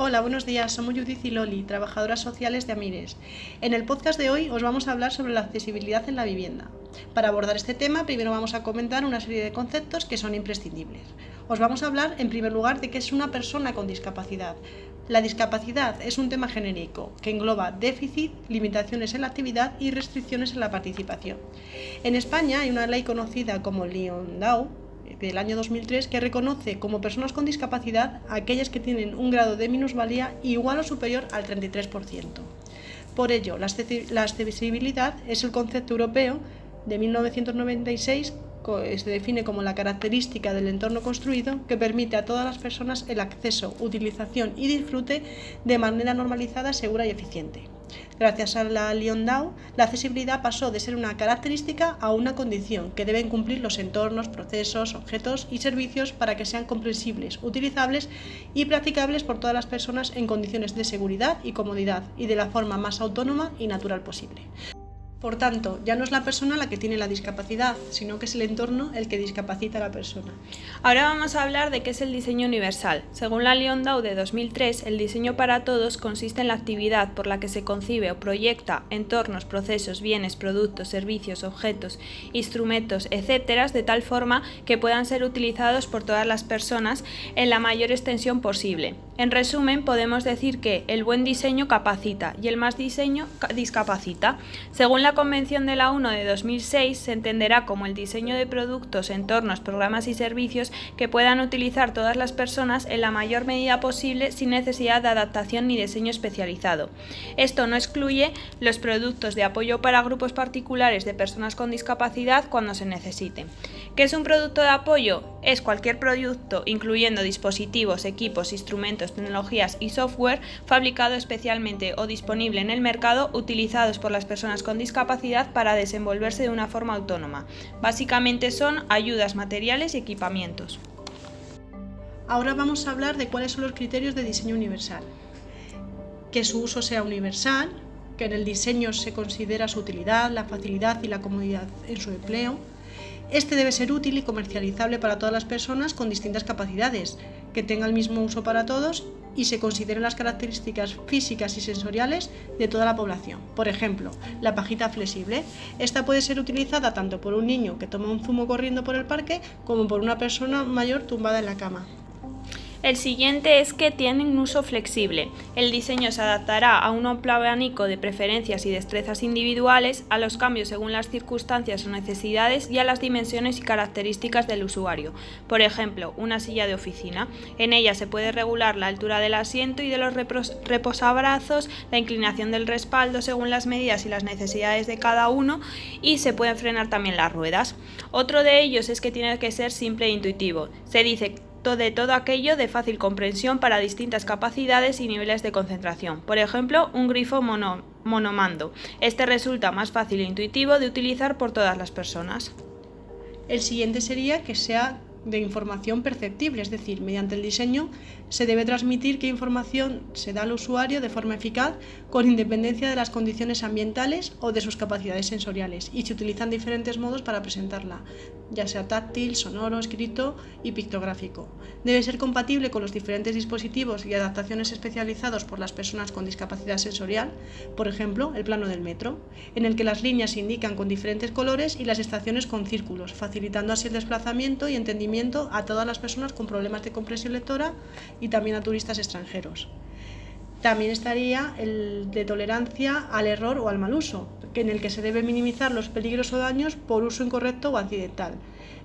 Hola, buenos días. Somos Judith y Loli, trabajadoras sociales de Amires. En el podcast de hoy os vamos a hablar sobre la accesibilidad en la vivienda. Para abordar este tema, primero vamos a comentar una serie de conceptos que son imprescindibles. Os vamos a hablar, en primer lugar, de qué es una persona con discapacidad. La discapacidad es un tema genérico que engloba déficit, limitaciones en la actividad y restricciones en la participación. En España hay una ley conocida como Liondau, del año 2003, que reconoce como personas con discapacidad a aquellas que tienen un grado de minusvalía igual o superior al 33%. Por ello, la accesibilidad es el concepto europeo de 1996, se define como la característica del entorno construido que permite a todas las personas el acceso, utilización y disfrute de manera normalizada, segura y eficiente. Gracias a la Liondau, la accesibilidad pasó de ser una característica a una condición que deben cumplir los entornos, procesos, objetos y servicios para que sean comprensibles, utilizables y practicables por todas las personas en condiciones de seguridad y comodidad y de la forma más autónoma y natural posible. Por tanto, ya no es la persona la que tiene la discapacidad, sino que es el entorno el que discapacita a la persona. Ahora vamos a hablar de qué es el diseño universal. Según la Liondau de 2003, el diseño para todos consiste en la actividad por la que se concibe o proyecta entornos, procesos, bienes, productos, servicios, objetos, instrumentos, etc., de tal forma que puedan ser utilizados por todas las personas en la mayor extensión posible. En resumen, podemos decir que el buen diseño capacita y el mal diseño discapacita. Según la Convención de la ONU de 2006, se entenderá como el diseño de productos, entornos, programas y servicios que puedan utilizar todas las personas en la mayor medida posible sin necesidad de adaptación ni diseño especializado. Esto no excluye los productos de apoyo para grupos particulares de personas con discapacidad cuando se necesite. ¿Qué es un producto de apoyo? Es cualquier producto, incluyendo dispositivos, equipos, instrumentos, tecnologías y software, fabricado especialmente o disponible en el mercado, utilizados por las personas con discapacidad para desenvolverse de una forma autónoma. Básicamente son ayudas materiales y equipamientos. Ahora vamos a hablar de cuáles son los criterios de diseño universal. Que su uso sea universal, que en el diseño se considera su utilidad, la facilidad y la comodidad en su empleo. Este debe ser útil y comercializable para todas las personas con distintas capacidades, que tenga el mismo uso para todos y se consideren las características físicas y sensoriales de toda la población. Por ejemplo, la pajita flexible. Esta puede ser utilizada tanto por un niño que toma un zumo corriendo por el parque como por una persona mayor tumbada en la cama. El siguiente es que tiene un uso flexible. El diseño se adaptará a un amplio abanico de preferencias y destrezas individuales, a los cambios según las circunstancias o necesidades y a las dimensiones y características del usuario. Por ejemplo, una silla de oficina. En ella se puede regular la altura del asiento y de los reposabrazos, la inclinación del respaldo según las medidas y las necesidades de cada uno, y se pueden frenar también las ruedas. Otro de ellos es que tiene que ser simple e intuitivo. Se dice de todo aquello de fácil comprensión para distintas capacidades y niveles de concentración. Por ejemplo, un grifo monomando. Este resulta más fácil e intuitivo de utilizar por todas las personas. El siguiente sería que sea de información perceptible, es decir, mediante el diseño se debe transmitir qué información se da al usuario de forma eficaz con independencia de las condiciones ambientales o de sus capacidades sensoriales, y se utilizan diferentes modos para presentarla, ya sea táctil, sonoro, escrito y pictográfico. Debe ser compatible con los diferentes dispositivos y adaptaciones especializados por las personas con discapacidad sensorial, por ejemplo, el plano del metro, en el que las líneas se indican con diferentes colores y las estaciones con círculos, facilitando así el desplazamiento y entendimiento a todas las personas con problemas de comprensión lectora y también a turistas extranjeros. También estaría el de tolerancia al error o al mal uso, en el que se debe minimizar los peligros o daños por uso incorrecto o accidental.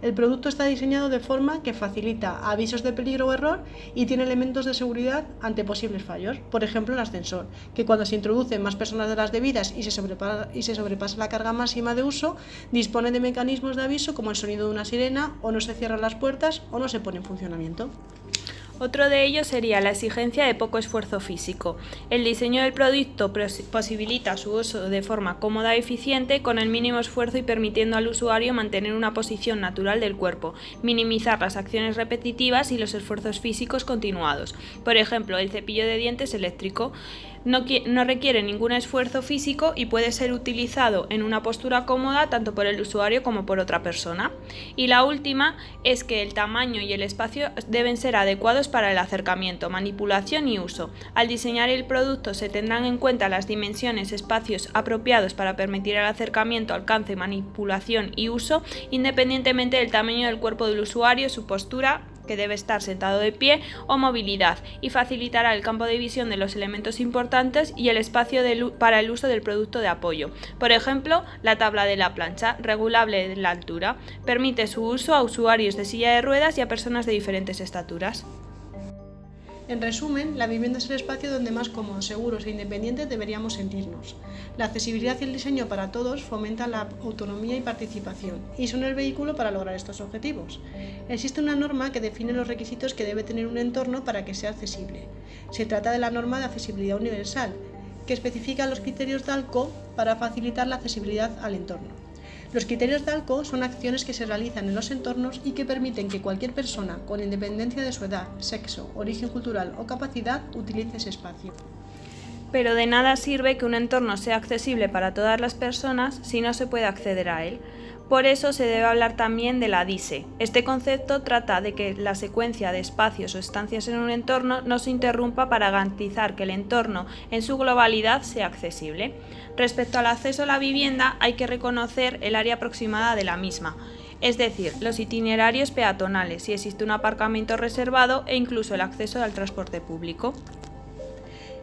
El producto está diseñado de forma que facilita avisos de peligro o error y tiene elementos de seguridad ante posibles fallos. Por ejemplo, el ascensor, que cuando se introducen más personas de las debidas y se sobrepasa la carga máxima de uso, dispone de mecanismos de aviso como el sonido de una sirena, o no se cierran las puertas o no se pone en funcionamiento. Otro de ellos sería la exigencia de poco esfuerzo físico. El diseño del producto posibilita su uso de forma cómoda y eficiente con el mínimo esfuerzo y permitiendo al usuario mantener una posición natural del cuerpo, minimizar las acciones repetitivas y los esfuerzos físicos continuados. Por ejemplo, el cepillo de dientes eléctrico. No requiere ningún esfuerzo físico y puede ser utilizado en una postura cómoda tanto por el usuario como por otra persona. Y la última es que el tamaño y el espacio deben ser adecuados para el acercamiento, manipulación y uso. Al diseñar el producto se tendrán en cuenta las dimensiones, espacios apropiados para permitir el acercamiento, alcance, manipulación y uso, independientemente del tamaño del cuerpo del usuario, su postura, que debe estar sentado de pie, o movilidad, y facilitará el campo de visión de los elementos importantes y el espacio para el uso del producto de apoyo. Por ejemplo, la tabla de la plancha, regulable de la altura, permite su uso a usuarios de silla de ruedas y a personas de diferentes estaturas. En resumen, la vivienda es el espacio donde más cómodos, seguros e independientes deberíamos sentirnos. La accesibilidad y el diseño para todos fomentan la autonomía y participación, y son el vehículo para lograr estos objetivos. Existe una norma que define los requisitos que debe tener un entorno para que sea accesible. Se trata de la norma de accesibilidad universal, que especifica los criterios DALCO para facilitar la accesibilidad al entorno. Los criterios DALCO son acciones que se realizan en los entornos y que permiten que cualquier persona, con independencia de su edad, sexo, origen cultural o capacidad, utilice ese espacio. Pero de nada sirve que un entorno sea accesible para todas las personas si no se puede acceder a él. Por eso se debe hablar también de la DISE. Este concepto trata de que la secuencia de espacios o estancias en un entorno no se interrumpa para garantizar que el entorno en su globalidad sea accesible. Respecto al acceso a la vivienda, hay que reconocer el área aproximada de la misma, es decir, los itinerarios peatonales, si existe un aparcamiento reservado e incluso el acceso al transporte público.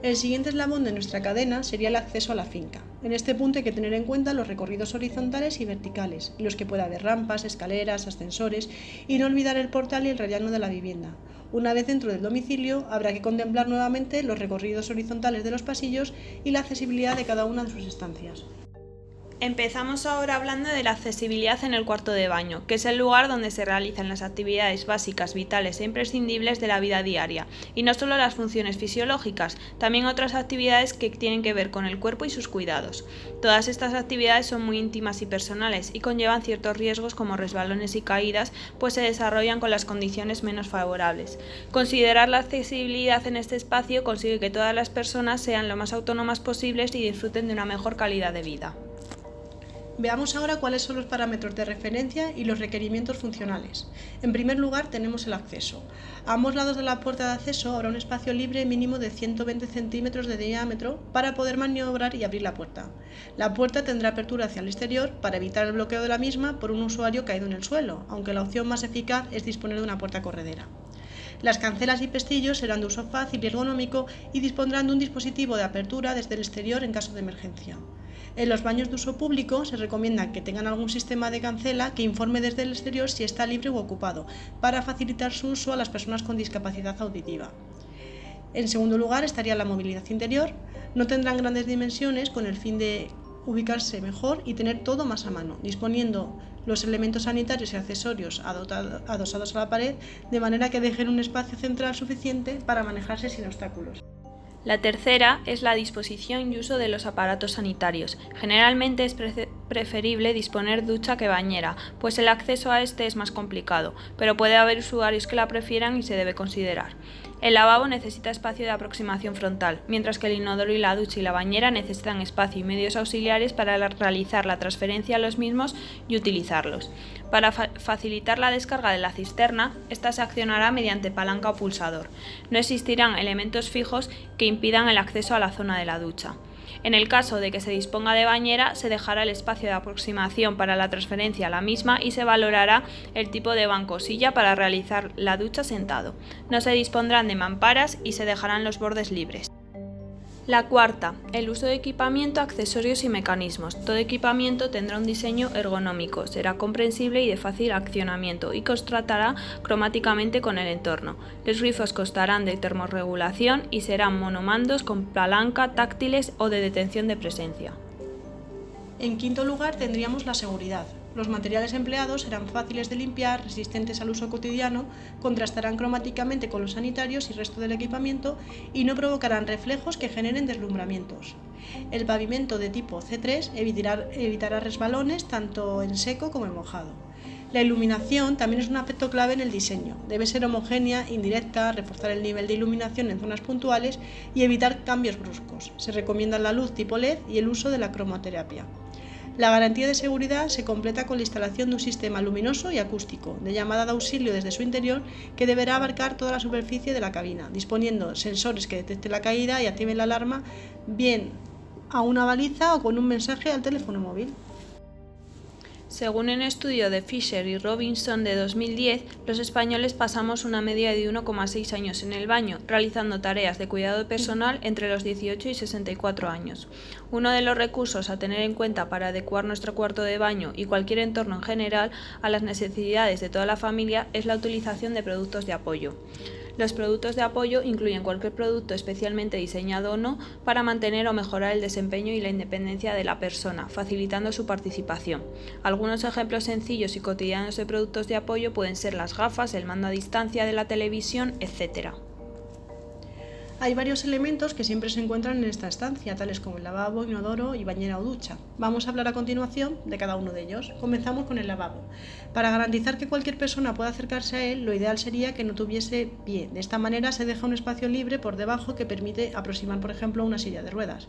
El siguiente eslabón de nuestra cadena sería el acceso a la finca. En este punto hay que tener en cuenta los recorridos horizontales y verticales, en los que puede haber rampas, escaleras, ascensores, y no olvidar el portal y el rellano de la vivienda. Una vez dentro del domicilio, habrá que contemplar nuevamente los recorridos horizontales de los pasillos y la accesibilidad de cada una de sus estancias. Empezamos ahora hablando de la accesibilidad en el cuarto de baño, que es el lugar donde se realizan las actividades básicas, vitales e imprescindibles de la vida diaria, y no solo las funciones fisiológicas, también otras actividades que tienen que ver con el cuerpo y sus cuidados. Todas estas actividades son muy íntimas y personales y conllevan ciertos riesgos como resbalones y caídas, pues se desarrollan con las condiciones menos favorables. Considerar la accesibilidad en este espacio consigue que todas las personas sean lo más autónomas posibles y disfruten de una mejor calidad de vida. Veamos ahora cuáles son los parámetros de referencia y los requerimientos funcionales. En primer lugar tenemos el acceso. A ambos lados de la puerta de acceso habrá un espacio libre mínimo de 120 centímetros de diámetro para poder maniobrar y abrir la puerta. La puerta tendrá apertura hacia el exterior para evitar el bloqueo de la misma por un usuario caído en el suelo, aunque la opción más eficaz es disponer de una puerta corredera. Las cancelas y pestillos serán de uso fácil y ergonómico y dispondrán de un dispositivo de apertura desde el exterior en caso de emergencia. En los baños de uso público se recomienda que tengan algún sistema de cancela que informe desde el exterior si está libre u ocupado, para facilitar su uso a las personas con discapacidad auditiva. En segundo lugar estaría la movilidad interior. No tendrán grandes dimensiones con el fin de ubicarse mejor y tener todo más a mano, disponiendo los elementos sanitarios y accesorios adosados a la pared, de manera que dejen un espacio central suficiente para manejarse sin obstáculos. La tercera es la disposición y uso de los aparatos sanitarios. Generalmente es preferible disponer ducha que bañera, pues el acceso a este es más complicado, pero puede haber usuarios que la prefieran y se debe considerar. El lavabo necesita espacio de aproximación frontal, mientras que el inodoro y la ducha y la bañera necesitan espacio y medios auxiliares para realizar la transferencia a los mismos y utilizarlos. Para facilitar la descarga de la cisterna, esta se accionará mediante palanca o pulsador. No existirán elementos fijos que impidan el acceso a la zona de la ducha. En el caso de que se disponga de bañera, se dejará el espacio de aproximación para la transferencia a la misma y se valorará el tipo de banco o silla para realizar la ducha sentado. No se dispondrán de mamparas y se dejarán los bordes libres. La cuarta, el uso de equipamiento, accesorios y mecanismos. Todo equipamiento tendrá un diseño ergonómico, será comprensible y de fácil accionamiento y contrastará cromáticamente con el entorno. Los grifos constarán de termorregulación y serán monomandos con palanca, táctiles o de detención de presencia. En quinto lugar tendríamos la seguridad. Los materiales empleados serán fáciles de limpiar, resistentes al uso cotidiano, contrastarán cromáticamente con los sanitarios y resto del equipamiento y no provocarán reflejos que generen deslumbramientos. El pavimento de tipo C3 evitará resbalones tanto en seco como en mojado. La iluminación también es un aspecto clave en el diseño. Debe ser homogénea, indirecta, reforzar el nivel de iluminación en zonas puntuales y evitar cambios bruscos. Se recomienda la luz tipo LED y el uso de la cromoterapia. La garantía de seguridad se completa con la instalación de un sistema luminoso y acústico, de llamada de auxilio desde su interior, que deberá abarcar toda la superficie de la cabina, disponiendo sensores que detecten la caída y activen la alarma, bien a una baliza o con un mensaje al teléfono móvil. Según un estudio de Fisher y Robinson de 2010, los españoles pasamos una media de 1,6 años en el baño, realizando tareas de cuidado personal entre los 18 y 64 años. Uno de los recursos a tener en cuenta para adecuar nuestro cuarto de baño y cualquier entorno en general a las necesidades de toda la familia es la utilización de productos de apoyo. Los productos de apoyo incluyen cualquier producto especialmente diseñado o no para mantener o mejorar el desempeño y la independencia de la persona, facilitando su participación. Algunos ejemplos sencillos y cotidianos de productos de apoyo pueden ser las gafas, el mando a distancia de la televisión, etc. Hay varios elementos que siempre se encuentran en esta estancia, tales como el lavabo, inodoro y bañera o ducha. Vamos a hablar a continuación de cada uno de ellos. Comenzamos con el lavabo. Para garantizar que cualquier persona pueda acercarse a él, lo ideal sería que no tuviese pie. De esta manera se deja un espacio libre por debajo que permite aproximar, por ejemplo, una silla de ruedas.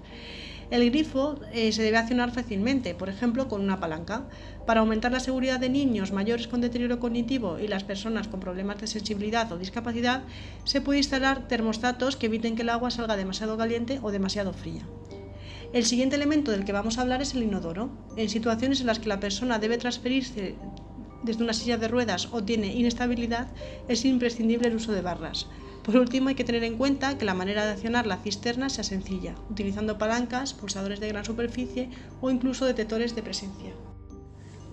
El grifo se debe accionar fácilmente, por ejemplo, con una palanca. Para aumentar la seguridad de niños mayores con deterioro cognitivo y las personas con problemas de sensibilidad o discapacidad, se puede instalar termostatos que eviten que el agua salga demasiado caliente o demasiado fría. El siguiente elemento del que vamos a hablar es el inodoro. En situaciones en las que la persona debe transferirse desde una silla de ruedas o tiene inestabilidad, es imprescindible el uso de barras. Por último, hay que tener en cuenta que la manera de accionar la cisterna sea sencilla, utilizando palancas, pulsadores de gran superficie o incluso detectores de presencia.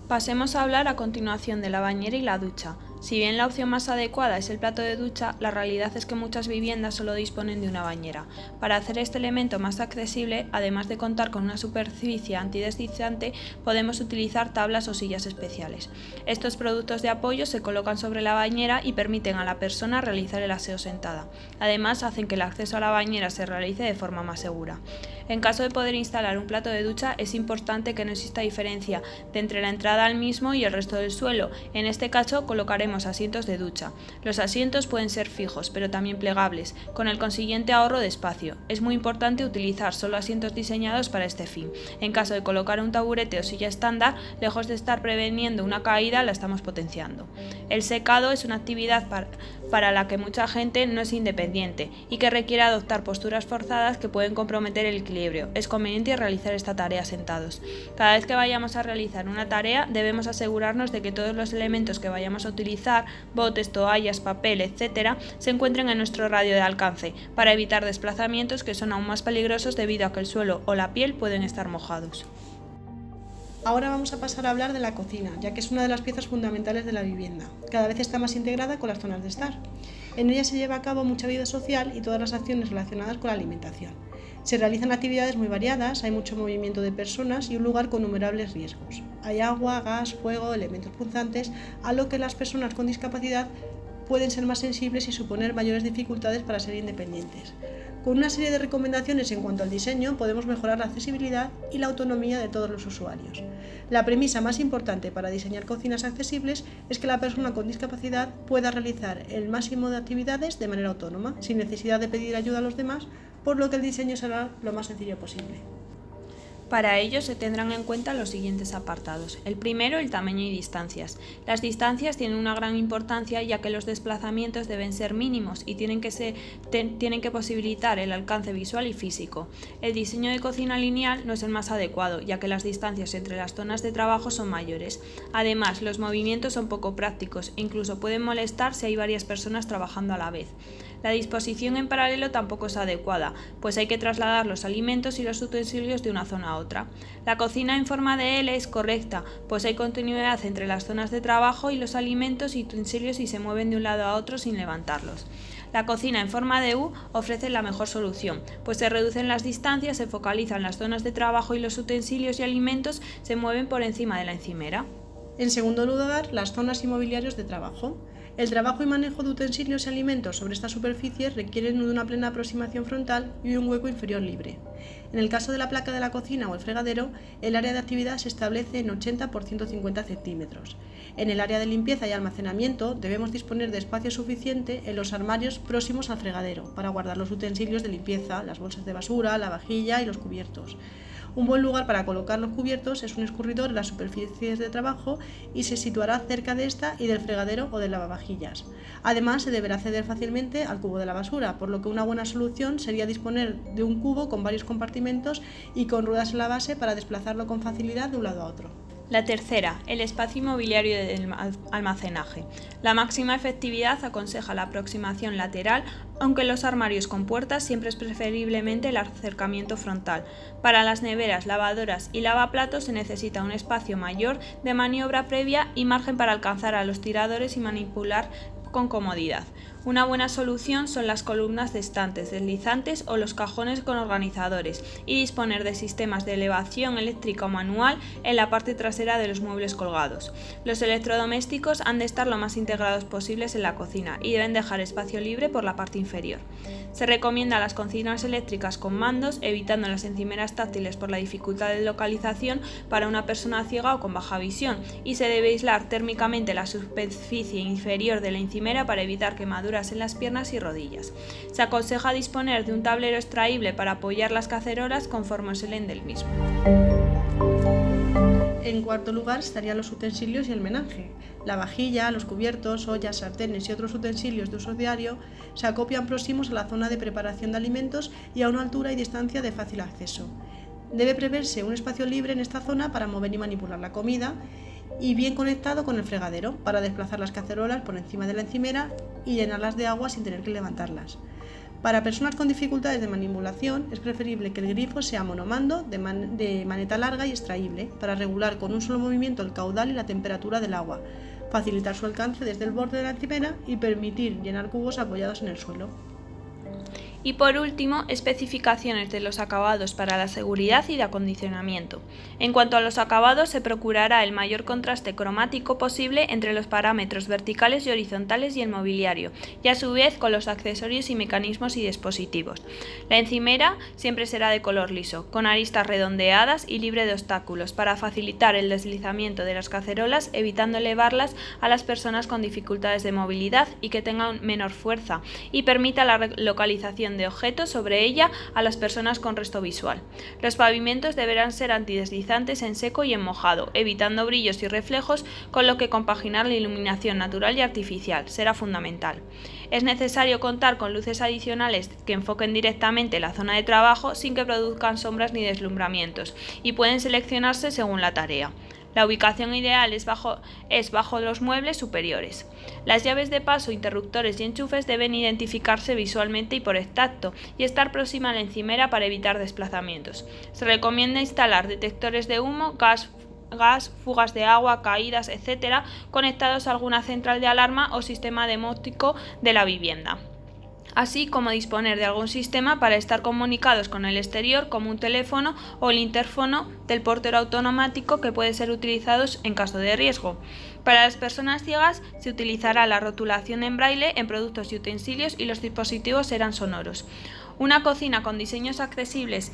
Pasemos a hablar a continuación de la bañera y la ducha. Si bien la opción más adecuada es el plato de ducha, la realidad es que muchas viviendas solo disponen de una bañera. Para hacer este elemento más accesible, además de contar con una superficie antideslizante, podemos utilizar tablas o sillas especiales. Estos productos de apoyo se colocan sobre la bañera y permiten a la persona realizar el aseo sentada. Además, hacen que el acceso a la bañera se realice de forma más segura. En caso de poder instalar un plato de ducha, es importante que no exista diferencia de entre la entrada al mismo y el resto del suelo. En este caso, colocaremos asientos de ducha. Los asientos pueden ser fijos, pero también plegables, con el consiguiente ahorro de espacio. Es muy importante utilizar solo asientos diseñados para este fin. En caso de colocar un taburete o silla estándar, lejos de estar preveniendo una caída, la estamos potenciando. El secado es una actividad para la que mucha gente no es independiente y que requiere adoptar posturas forzadas que pueden comprometer el equilibrio. Es conveniente realizar esta tarea sentados. Cada vez que vayamos a realizar una tarea, debemos asegurarnos de que todos los elementos que vayamos a utilizar, botes, toallas, papel, etc., se encuentren en nuestro radio de alcance, para evitar desplazamientos que son aún más peligrosos debido a que el suelo o la piel pueden estar mojados. Ahora vamos a pasar a hablar de la cocina, ya que es una de las piezas fundamentales de la vivienda. Cada vez está más integrada con las zonas de estar. En ella se lleva a cabo mucha vida social y todas las acciones relacionadas con la alimentación. Se realizan actividades muy variadas, hay mucho movimiento de personas y un lugar con innumerables riesgos. Hay agua, gas, fuego, elementos punzantes, a lo que las personas con discapacidad pueden ser más sensibles y suponer mayores dificultades para ser independientes. Con una serie de recomendaciones en cuanto al diseño podemos mejorar la accesibilidad y la autonomía de todos los usuarios. La premisa más importante para diseñar cocinas accesibles es que la persona con discapacidad pueda realizar el máximo de actividades de manera autónoma, sin necesidad de pedir ayuda a los demás, por lo que el diseño será lo más sencillo posible. Para ello se tendrán en cuenta los siguientes apartados. El primero, el tamaño y distancias. Las distancias tienen una gran importancia ya que los desplazamientos deben ser mínimos y tienen que posibilitar el alcance visual y físico. El diseño de cocina lineal no es el más adecuado ya que las distancias entre las zonas de trabajo son mayores. Además, los movimientos son poco prácticos e incluso pueden molestar si hay varias personas trabajando a la vez. La disposición en paralelo tampoco es adecuada, pues hay que trasladar los alimentos y los utensilios de una zona a otra. La cocina en forma de L es correcta, pues hay continuidad entre las zonas de trabajo y los alimentos y utensilios y se mueven de un lado a otro sin levantarlos. La cocina en forma de U ofrece la mejor solución, pues se reducen las distancias, se focalizan las zonas de trabajo y los utensilios y alimentos se mueven por encima de la encimera. En segundo lugar, las zonas y mobiliarios de trabajo. El trabajo y manejo de utensilios y alimentos sobre estas superficies requieren de una plena aproximación frontal y un hueco inferior libre. En el caso de la placa de la cocina o el fregadero, el área de actividad se establece en 80 por 150 centímetros. En el área de limpieza y almacenamiento debemos disponer de espacio suficiente en los armarios próximos al fregadero para guardar los utensilios de limpieza, las bolsas de basura, la vajilla y los cubiertos. Un buen lugar para colocar los cubiertos es un escurridor en las superficies de trabajo y se situará cerca de esta y del fregadero o del lavavajillas. Además, se deberá acceder fácilmente al cubo de la basura, por lo que una buena solución sería disponer de un cubo con varios compartimentos y con ruedas en la base para desplazarlo con facilidad de un lado a otro. La tercera, el espacio inmobiliario del almacenaje. La máxima efectividad aconseja la aproximación lateral, aunque en los armarios con puertas siempre es preferiblemente el acercamiento frontal. Para las neveras, lavadoras y lavaplatos se necesita un espacio mayor de maniobra previa y margen para alcanzar a los tiradores y manipular con comodidad. Una buena solución son las columnas de estantes deslizantes o los cajones con organizadores y disponer de sistemas de elevación eléctrica o manual en la parte trasera de los muebles colgados. Los electrodomésticos han de estar lo más integrados posibles en la cocina y deben dejar espacio libre por la parte inferior. Se recomienda las cocinas eléctricas con mandos, evitando las encimeras táctiles por la dificultad de localización para una persona ciega o con baja visión, y se debe aislar térmicamente la superficie inferior de la encimera para evitar quemaduras en las piernas y rodillas. Se aconseja disponer de un tablero extraíble para apoyar las cacerolas conforme se leen del mismo. En cuarto lugar estarían los utensilios y el menaje. La vajilla, los cubiertos, ollas, sartenes y otros utensilios de uso diario se acopian próximos a la zona de preparación de alimentos y a una altura y distancia de fácil acceso. Debe preverse un espacio libre en esta zona para mover y manipular la comida y bien conectado con el fregadero para desplazar las cacerolas por encima de la encimera y llenarlas de agua sin tener que levantarlas. Para personas con dificultades de manipulación es preferible que el grifo sea monomando de maneta larga y extraíble para regular con un solo movimiento el caudal y la temperatura del agua, facilitar su alcance desde el borde de la encimera y permitir llenar cubos apoyados en el suelo. Y por último, especificaciones de los acabados para la seguridad y de acondicionamiento. En cuanto a los acabados, se procurará el mayor contraste cromático posible entre los parámetros verticales y horizontales y el mobiliario, y a su vez con los accesorios y mecanismos y dispositivos. La encimera siempre será de color liso, con aristas redondeadas y libre de obstáculos, para facilitar el deslizamiento de las cacerolas, evitando elevarlas a las personas con dificultades de movilidad y que tengan menor fuerza, y permita la localización de objetos sobre ella a las personas con resto visual. Los pavimentos deberán ser antideslizantes en seco y en mojado, evitando brillos y reflejos, con lo que compaginar la iluminación natural y artificial será fundamental. Es necesario contar con luces adicionales que enfoquen directamente la zona de trabajo sin que produzcan sombras ni deslumbramientos, y pueden seleccionarse según la tarea. La ubicación ideal es bajo los muebles superiores. Las llaves de paso, interruptores y enchufes deben identificarse visualmente y por el tacto y estar próxima a la encimera para evitar desplazamientos. Se recomienda instalar detectores de humo, gas, fugas de agua, caídas, etc., conectados a alguna central de alarma o sistema demótico de la vivienda, así como disponer de algún sistema para estar comunicados con el exterior, como un teléfono o el interfono del portero automático, que puede ser utilizados en caso de riesgo. Para las personas ciegas se utilizará la rotulación en braille en productos y utensilios y los dispositivos serán sonoros. Una cocina con diseños accesibles,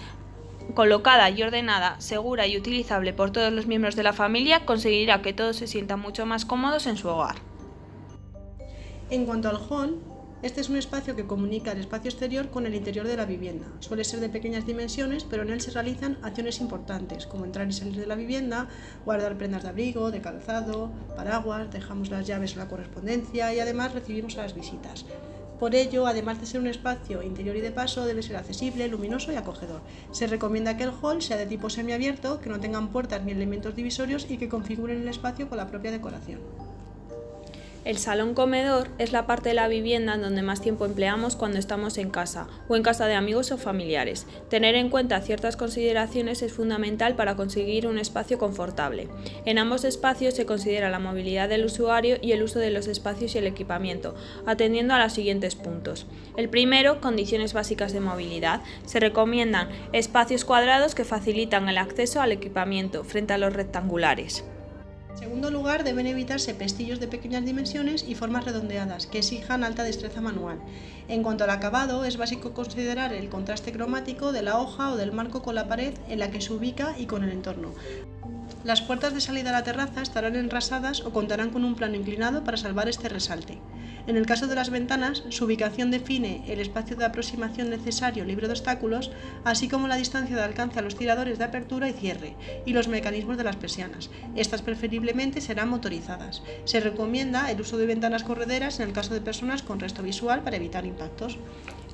colocada y ordenada, segura y utilizable por todos los miembros de la familia, conseguirá que todos se sientan mucho más cómodos en su hogar. En cuanto al hall, este es un espacio que comunica el espacio exterior con el interior de la vivienda. Suele ser de pequeñas dimensiones, pero en él se realizan acciones importantes, como entrar y salir de la vivienda, guardar prendas de abrigo, de calzado, paraguas, dejamos las llaves o la correspondencia y además recibimos a las visitas. Por ello, además de ser un espacio interior y de paso, debe ser accesible, luminoso y acogedor. Se recomienda que el hall sea de tipo semiabierto, que no tengan puertas ni elementos divisorios y que configuren el espacio con la propia decoración. El salón comedor es la parte de la vivienda en donde más tiempo empleamos cuando estamos en casa o en casa de amigos o familiares. Tener en cuenta ciertas consideraciones es fundamental para conseguir un espacio confortable. En ambos espacios se considera la movilidad del usuario y el uso de los espacios y el equipamiento, atendiendo a los siguientes puntos. El primero, condiciones básicas de movilidad. Se recomiendan espacios cuadrados que facilitan el acceso al equipamiento frente a los rectangulares. En segundo lugar, deben evitarse pestillos de pequeñas dimensiones y formas redondeadas que exijan alta destreza manual. En cuanto al acabado, es básico considerar el contraste cromático de la hoja o del marco con la pared en la que se ubica y con el entorno. Las puertas de salida a la terraza estarán enrasadas o contarán con un plano inclinado para salvar este resalte. En el caso de las ventanas, su ubicación define el espacio de aproximación necesario libre de obstáculos, así como la distancia de alcance a los tiradores de apertura y cierre, y los mecanismos de las persianas. Estas preferiblemente serán motorizadas. Se recomienda el uso de ventanas correderas en el caso de personas con resto visual para evitar impactos.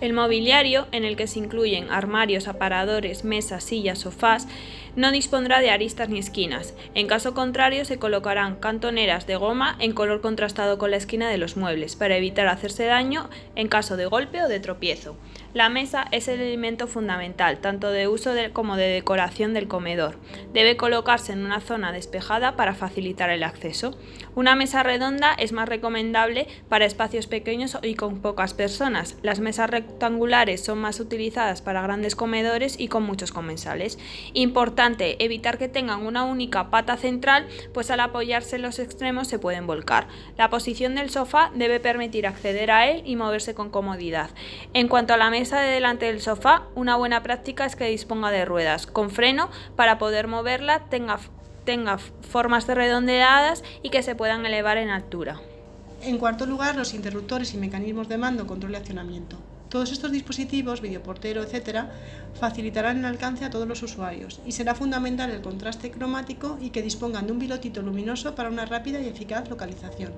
El mobiliario, en el que se incluyen armarios, aparadores, mesas, sillas, sofás, no dispondrá de aristas ni esquinas. En caso contrario, se colocarán cantoneras de goma en color contrastado con la esquina de los muebles, para evitar hacerse daño en caso de golpe o de tropiezo. La mesa es el elemento fundamental, tanto de uso como de decoración del comedor. Debe colocarse en una zona despejada para facilitar el acceso. Una mesa redonda es más recomendable para espacios pequeños y con pocas personas. Las mesas rectangulares son más utilizadas para grandes comedores y con muchos comensales. Importante evitar que tengan una única pata central, pues al apoyarse en los extremos se pueden volcar. La posición del sofá debe permitir acceder a él y moverse con comodidad. En cuanto a la mesa de delante del sofá, una buena práctica es que disponga de ruedas con freno para poder moverla, tenga formas redondeadas y que se puedan elevar en altura. En cuarto lugar, los interruptores y mecanismos de mando, control y accionamiento. Todos estos dispositivos, videoportero, etc., facilitarán el alcance a todos los usuarios y será fundamental el contraste cromático y que dispongan de un pilotito luminoso para una rápida y eficaz localización.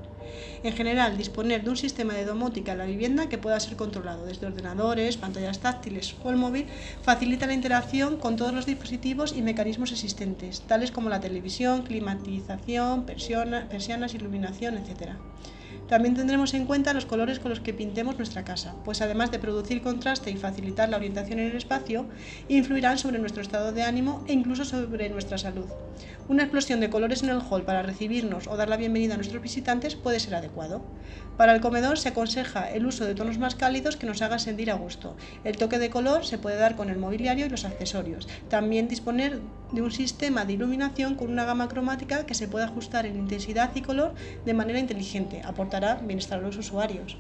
En general, disponer de un sistema de domótica en la vivienda que pueda ser controlado desde ordenadores, pantallas táctiles o el móvil facilita la interacción con todos los dispositivos y mecanismos existentes, tales como la televisión, climatización, persianas, iluminación, etc. También tendremos en cuenta los colores con los que pintemos nuestra casa, pues además de producir contraste y facilitar la orientación en el espacio, influirán sobre nuestro estado de ánimo e incluso sobre nuestra salud. Una explosión de colores en el hall para recibirnos o dar la bienvenida a nuestros visitantes puede ser adecuado. Para el comedor se aconseja el uso de tonos más cálidos que nos hagan sentir a gusto. El toque de color se puede dar con el mobiliario y los accesorios. También disponer de un sistema de iluminación con una gama cromática que se puede ajustar en intensidad y color de manera inteligente. Aportará bienestar a los usuarios.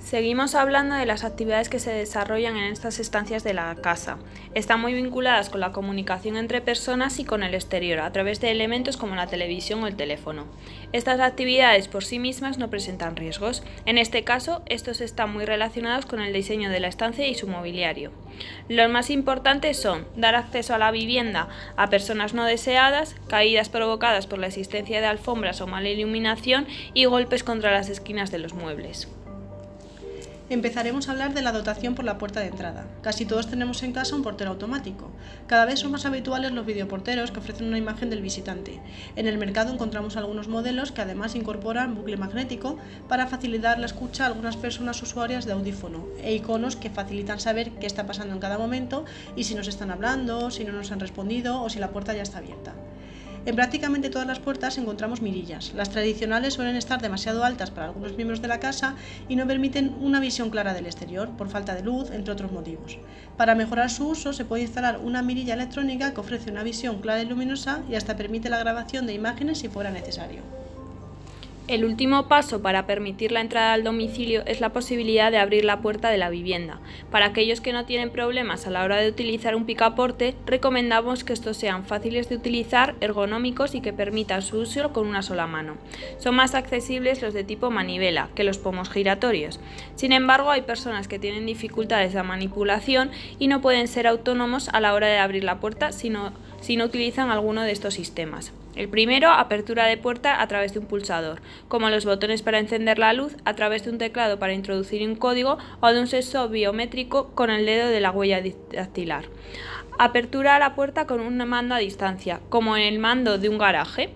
Seguimos hablando de las actividades que se desarrollan en estas estancias de la casa. Están muy vinculadas con la comunicación entre personas y con el exterior, a través de elementos como la televisión o el teléfono. Estas actividades por sí mismas no presentan riesgos. En este caso, estos están muy relacionados con el diseño de la estancia y su mobiliario. Los más importantes son dar acceso a la vivienda a personas no deseadas, caídas provocadas por la existencia de alfombras o mala iluminación y golpes contra las esquinas de los muebles. Empezaremos a hablar de la dotación por la puerta de entrada. Casi todos tenemos en casa un portero automático. Cada vez son más habituales los videoporteros que ofrecen una imagen del visitante. En el mercado encontramos algunos modelos que además incorporan bucle magnético para facilitar la escucha a algunas personas usuarias de audífono e iconos que facilitan saber qué está pasando en cada momento y si nos están hablando, si no nos han respondido o si la puerta ya está abierta. En prácticamente todas las puertas encontramos mirillas. Las tradicionales suelen estar demasiado altas para algunos miembros de la casa y no permiten una visión clara del exterior, por falta de luz, entre otros motivos. Para mejorar su uso se puede instalar una mirilla electrónica que ofrece una visión clara y luminosa y hasta permite la grabación de imágenes si fuera necesario. El último paso para permitir la entrada al domicilio es la posibilidad de abrir la puerta de la vivienda. Para aquellos que no tienen problemas a la hora de utilizar un picaporte, recomendamos que estos sean fáciles de utilizar, ergonómicos y que permitan su uso con una sola mano. Son más accesibles los de tipo manivela que los pomos giratorios. Sin embargo, hay personas que tienen dificultades de manipulación y no pueden ser autónomos a la hora de abrir la puerta si no utilizan alguno de estos sistemas. El primero, apertura de puerta a través de un pulsador, como los botones para encender la luz, a través de un teclado para introducir un código o de un sensor biométrico con el dedo de la huella dactilar. Apertura a la puerta con un mando a distancia, como en el mando de un garaje.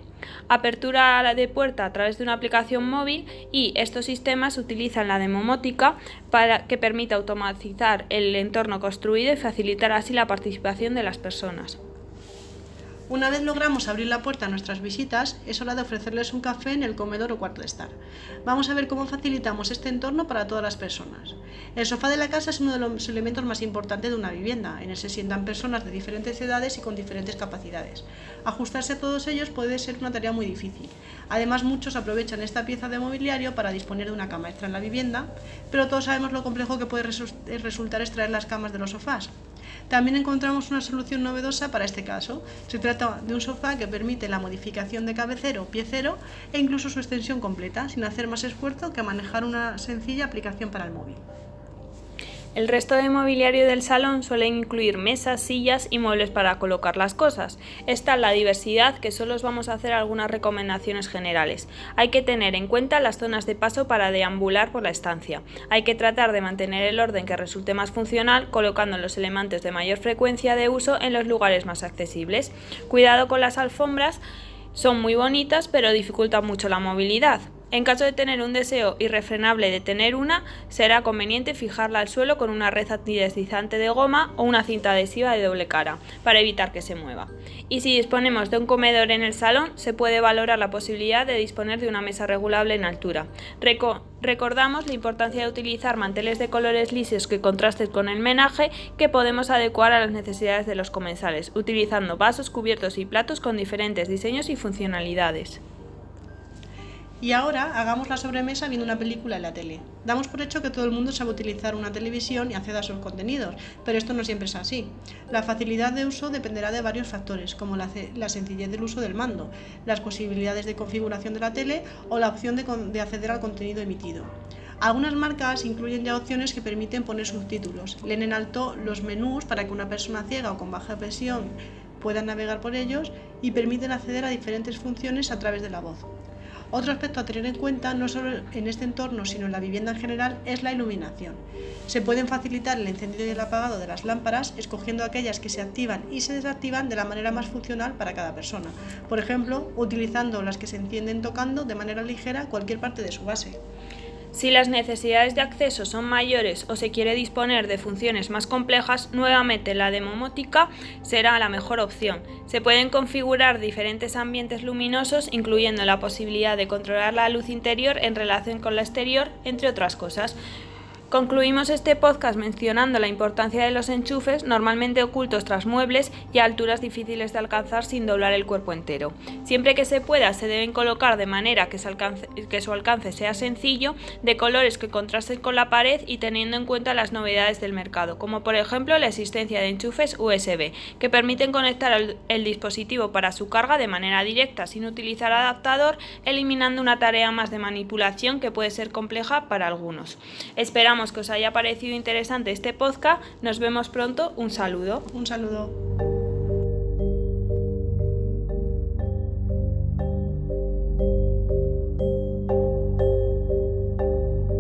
Apertura de puerta a través de una aplicación móvil y estos sistemas utilizan la domótica para que permita automatizar el entorno construido y facilitar así la participación de las personas. Una vez logramos abrir la puerta a nuestras visitas, es hora de ofrecerles un café en el comedor o cuarto de estar. Vamos a ver cómo facilitamos este entorno para todas las personas. El sofá de la casa es uno de los elementos más importantes de una vivienda. En él se sientan personas de diferentes edades y con diferentes capacidades. Ajustarse a todos ellos puede ser una tarea muy difícil. Además, muchos aprovechan esta pieza de mobiliario para disponer de una cama extra en la vivienda, pero todos sabemos lo complejo que puede resultar extraer las camas de los sofás. También encontramos una solución novedosa para este caso. Se trata de un sofá que permite la modificación de cabecero, piecero e incluso su extensión completa, sin hacer más esfuerzo que manejar una sencilla aplicación para el móvil. El resto de mobiliario del salón suele incluir mesas, sillas y muebles para colocar las cosas. Esta es la diversidad que solo os vamos a hacer algunas recomendaciones generales. Hay que tener en cuenta las zonas de paso para deambular por la estancia. Hay que tratar de mantener el orden que resulte más funcional, colocando los elementos de mayor frecuencia de uso en los lugares más accesibles. Cuidado con las alfombras, son muy bonitas pero dificultan mucho la movilidad. En caso de tener un deseo irrefrenable de tener una, será conveniente fijarla al suelo con una red antideslizante de goma o una cinta adhesiva de doble cara, para evitar que se mueva. Y si disponemos de un comedor en el salón, se puede valorar la posibilidad de disponer de una mesa regulable en altura. Recordamos la importancia de utilizar manteles de colores lisos que contrasten con el menaje, que podemos adecuar a las necesidades de los comensales, utilizando vasos, cubiertos y platos con diferentes diseños y funcionalidades. Y ahora hagamos la sobremesa viendo una película en la tele. Damos por hecho que todo el mundo sabe utilizar una televisión y acceda a sus contenidos, pero esto no siempre es así. La facilidad de uso dependerá de varios factores, como la sencillez del uso del mando, las posibilidades de configuración de la tele o la opción de acceder al contenido emitido. Algunas marcas incluyen ya opciones que permiten poner subtítulos, leen en alto los menús para que una persona ciega o con baja presión pueda navegar por ellos y permiten acceder a diferentes funciones a través de la voz. Otro aspecto a tener en cuenta, no solo en este entorno, sino en la vivienda en general, es la iluminación. Se pueden facilitar el encendido y el apagado de las lámparas, escogiendo aquellas que se activan y se desactivan de la manera más funcional para cada persona. Por ejemplo, utilizando las que se encienden tocando de manera ligera cualquier parte de su base. Si las necesidades de acceso son mayores o se quiere disponer de funciones más complejas, nuevamente la domótica será la mejor opción. Se pueden configurar diferentes ambientes luminosos, incluyendo la posibilidad de controlar la luz interior en relación con la exterior, entre otras cosas. Concluimos este podcast mencionando la importancia de los enchufes, normalmente ocultos tras muebles y a alturas difíciles de alcanzar sin doblar el cuerpo entero. Siempre que se pueda, se deben colocar de manera que su alcance sea sencillo, de colores que contrasten con la pared y teniendo en cuenta las novedades del mercado, como por ejemplo la existencia de enchufes USB, que permiten conectar el dispositivo para su carga de manera directa sin utilizar adaptador, eliminando una tarea más de manipulación que puede ser compleja para algunos. Esperamos que os haya parecido interesante este podcast. Nos vemos pronto. Un saludo. Un saludo.